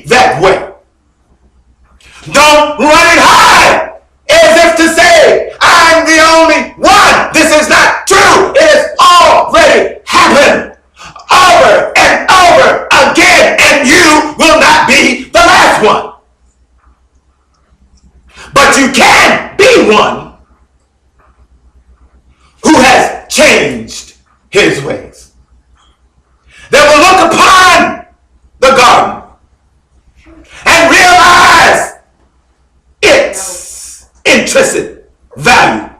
that way. Don't run and hide as if to say, I'm the only one. This is not true. It has already happened over and over again, and you will not be the last one. But you can be one who has changed his ways. That will look upon the garden and realize its intrinsic value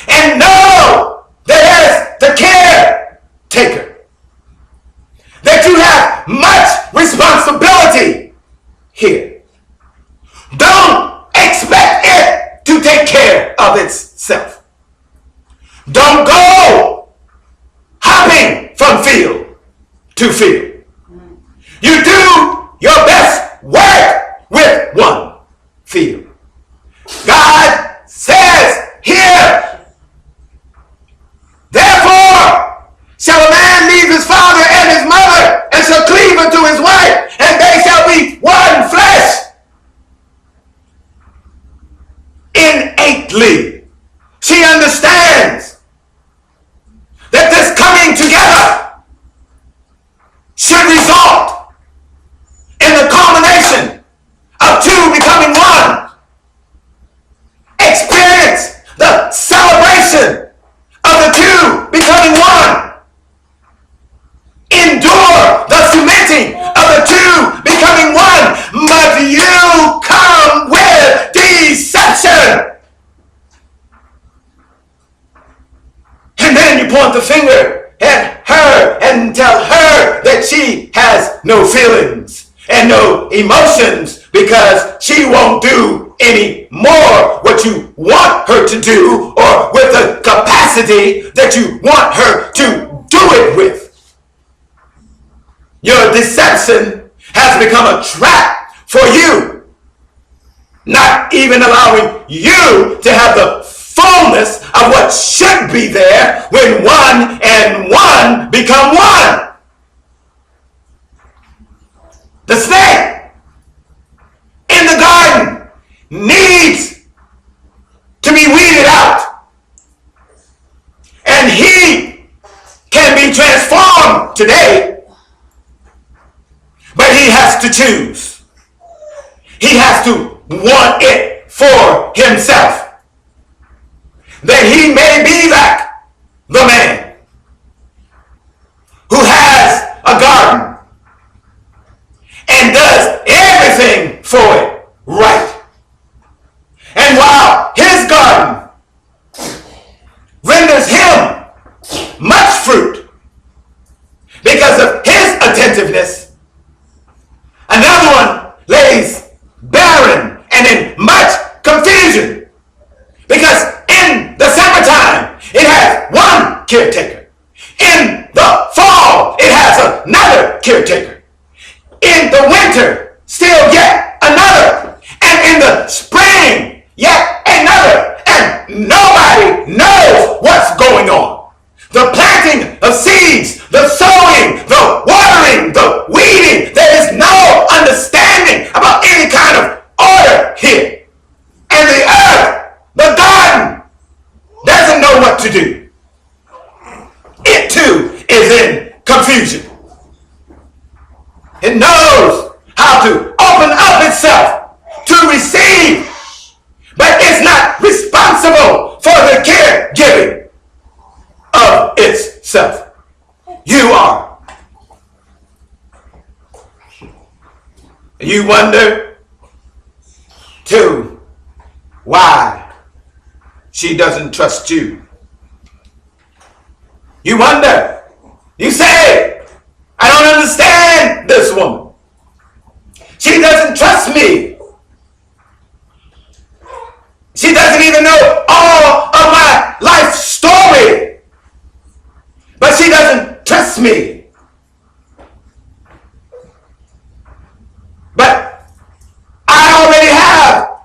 and know that as the caretaker that you have much responsibility here. Don't expect it to take care of itself. Don't go hopping from field to field. You do your best work with one field. God says here, therefore shall a man leave his father and his mother and shall cleave unto his wife, and they shall be one flesh. Innately, she understands that this coming together should result in the culmination of two becoming one. Experience the celebration of the two becoming one. Endure the cementing of the two becoming one. But you come with deception. And then you point the finger at her and tell her that she has no feelings and no emotions because she won't do any more what you want her to do or with the capacity that you want her to do it with. Your deception has become a trap for you, not even allowing you to have the fullness of what should be there when one and one become one. The snake in the garden needs to be weeded out, and he can be transformed today, but he has to choose. He has to want it for himself, that he may be like the man who has a garden and does everything for it right. And while his garden renders him much fruit because of his attentiveness, another one lays barren and in much confusion because in the summertime it has one caretaker. In the fall it has another caretaker. In the winter still yet another. And in the spring yet another. And nobody knows what's going on. The planting of seeds, the sowing, the watering, the weeding. There is no understanding about any kind of order here. And the earth, the garden, doesn't know what to do. It too is in confusion. It knows how to open up itself to receive, but it's not responsible for the caregiving of itself. You are. You wonder too why she doesn't trust you. You wonder. You say, I don't understand this woman. She doesn't trust me. She doesn't even know all of my life story. But she doesn't trust me. But I already have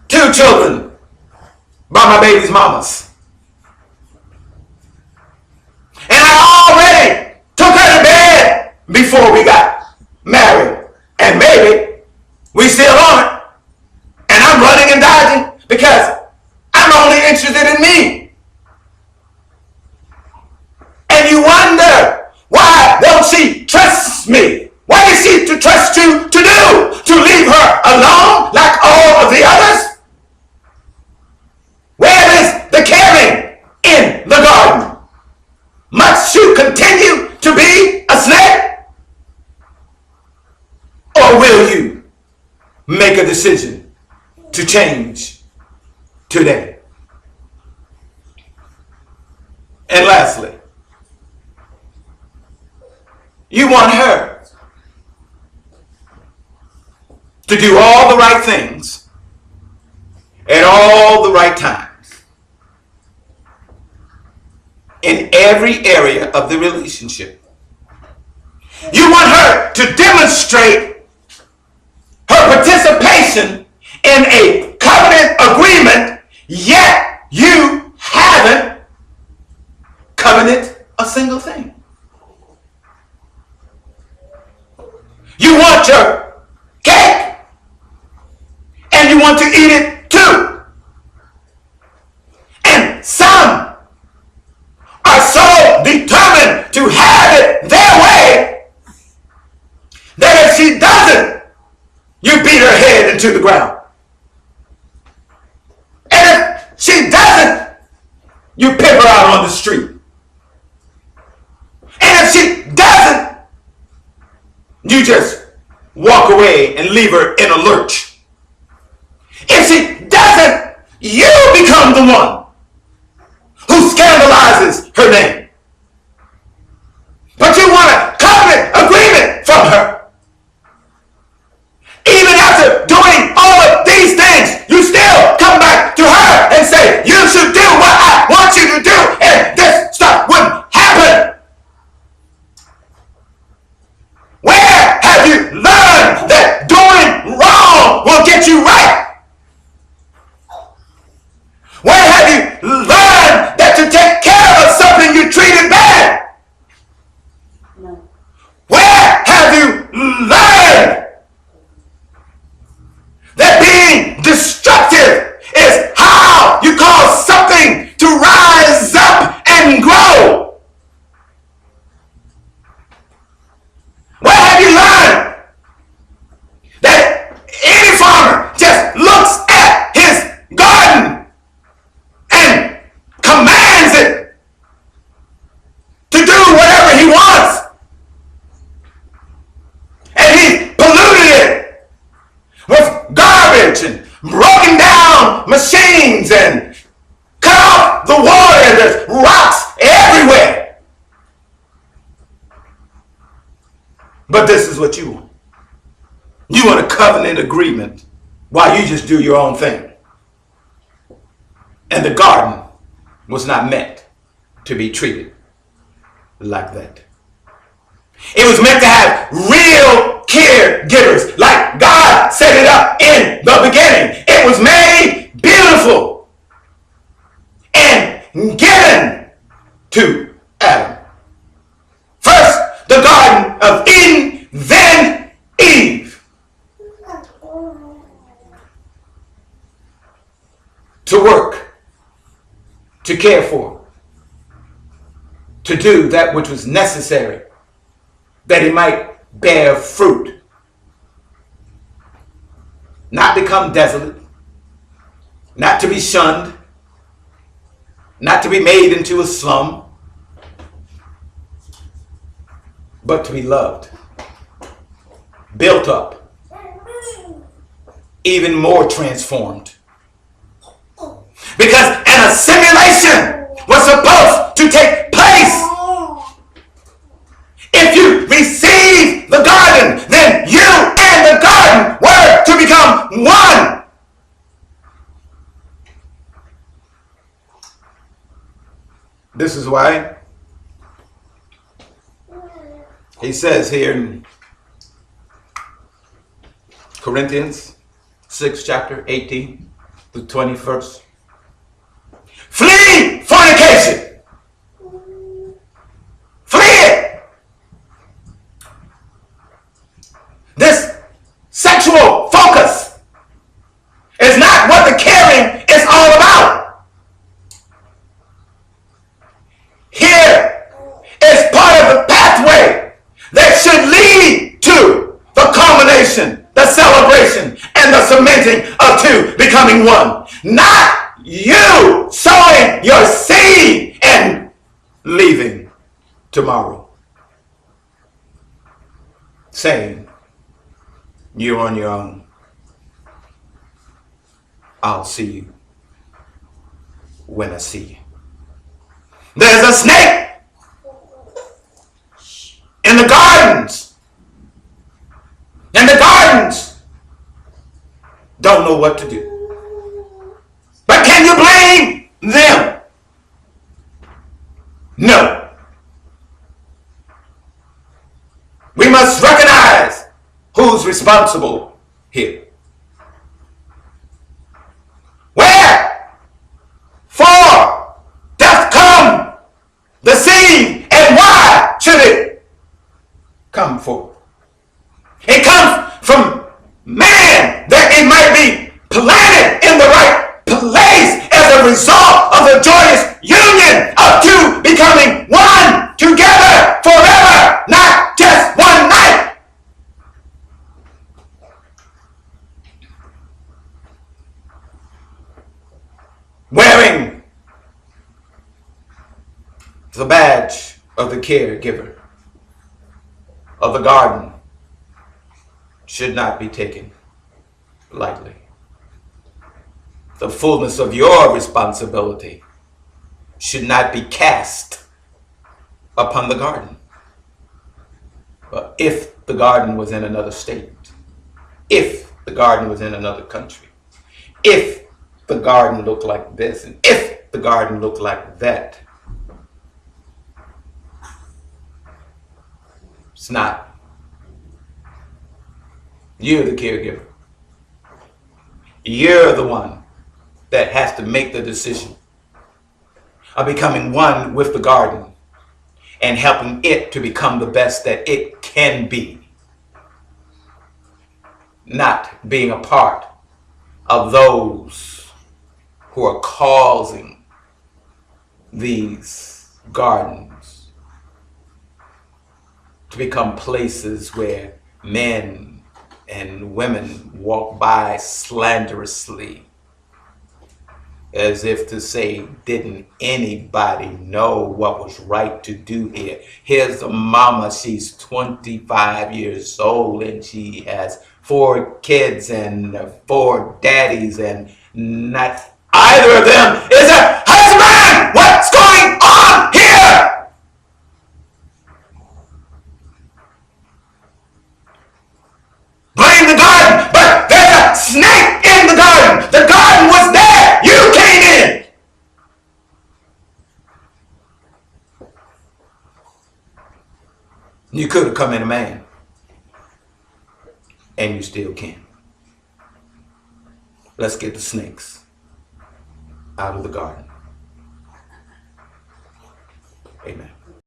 2 children by my baby's mamas. And I already took her to bed before we got make a decision to change today. And lastly, you want her to do all the right things at all the right times in every area of the relationship. You want her to demonstrate her participation in a covenant agreement, yet you haven't covenanted a single thing. You want your cake, and you want to eat it too. And some are so determined to have it their way that if she doesn't, you beat her head into the ground. And if she doesn't, you pimp her out on the street. And if she doesn't, you just walk away and leave her in a lurch. If she doesn't, you become the one who scandalizes her name. But you want a covenant agreement from her. Even after doing all of these things, you still come back to her and say, you should do what I want you to do, and this stuff wouldn't happen. Where have you learned that doing wrong will get you right? Where have you learned that to take care of something you treated bad? No. Where have you learned that being destructive is how you cause something to rise up and grow? Where have you learned that any farmer just looks at his garden and commands it to do whatever he wants, and he's polluted it with garbage and broken down machines and cut off the water, and there's rocks everywhere? But this is what you want. You want a covenant agreement while you just do your own thing. And the garden was not meant to be treated like that. It was meant to have real caregivers, like God set it up in the beginning. It was made beautiful and given to Adam. First, the Garden of Eden, then Eve. To work, to care for, to do that which was necessary, that he might bear fruit, not become desolate, not to be shunned, not to be made into a slum, but to be loved, built up, even more transformed. Because an assimilation was supposed to take place. If you receive the garden, then you and the garden were to become one. This is why he says here in Corinthians 6 chapter 18 to 21st, flee fornication. Flee it. This sexual focus is not what the caring is all about. Here is part of the pathway that should lead to the culmination, the celebration, and the cementing of two becoming one. Not you sowing your seed and leaving tomorrow, saying you're on your own. I'll see you when I see you. There's a snake in the gardens. And the gardens don't know what to do. But can you blame them? No. We must recognize who's responsible here. Wherefore doth come the seed, and why should it come forth? It comes from man, that it might be planted in the right place as a result of the joyous union of two becoming one together forever, not just one night. Wearing the badge of the caregiver of the garden should not be taken lightly. The fullness of your responsibility should not be cast upon the garden. But if the garden was in another state, if the garden was in another country, if the garden looked like this, and if the garden looked like that, it's not. You're the caregiver. You're the one that has to make the decision of becoming one with the garden and helping it to become the best that it can be. Not being a part of those who are causing these gardens to become places where men and women walk by slanderously, as if to say, didn't anybody know what was right to do here? Here's a mama, she's 25 years old, and she has 4 kids and 4 daddies, and not either of them is a husband. What's going on here? Blame the garden, but there's a snake in the garden. The garden was there. You came in. You could have come in a man, and you still can. Let's get the snakes out of the garden.